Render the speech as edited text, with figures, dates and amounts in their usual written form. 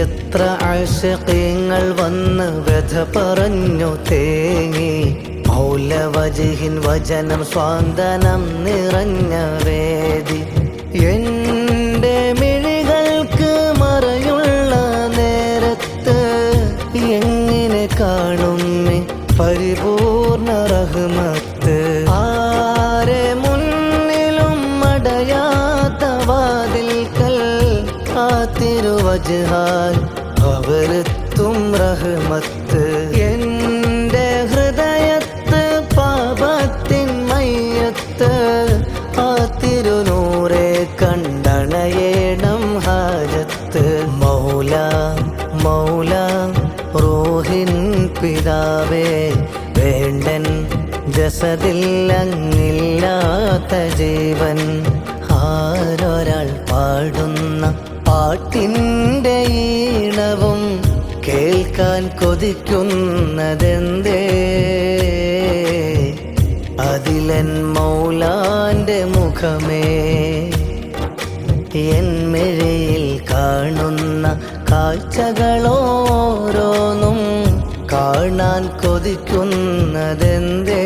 എത്ര ആശിഖീങ്ങൾ വന്ന് വ്യഥ പറഞ്ഞു തേങ്ങി. മൗലവജിഹിൻ വചനം സ്വാന്തനം നിറഞ്ഞ വേദി. എൻ്റെ മിഴികൾക്ക് മറയുള്ള നേരത്ത് എങ്ങനെ കാണും പരിപൂർണ റഹ്മത്ത്. ആരെ മുന്നിലും അടയാത്ത വാതിൽക്കൽ ആ തിരുവജ്ഹാൽ അവരെത്തും റഹ്മത്ത്. എൻ്റെ ഹൃദയത്ത് പാപത്തിൻ മയ്യത്ത് ആ തിരുനൂറെ കണ്ടണയേണം ഹാജത്ത്. മൗല മൗല റൂഹിൻ പിതാവേ, വേണ്ടൻ ജസദില്ലങ്ങില്ലാത്ത ജീവൻ. ആരൊരാൾ പാടുന്ന പാട്ടിൻ്റെ ഈണവും കേൾക്കാൻ കൊതിക്കുന്നതെന്തേ? അതിലൻ മൗലാന്റെ മുഖമേ. എൻ മിഴിയിൽ കാണുന്ന കാഴ്ചകളോരോന്നും കാണാൻ കൊതിക്കുന്നതെന്തേ?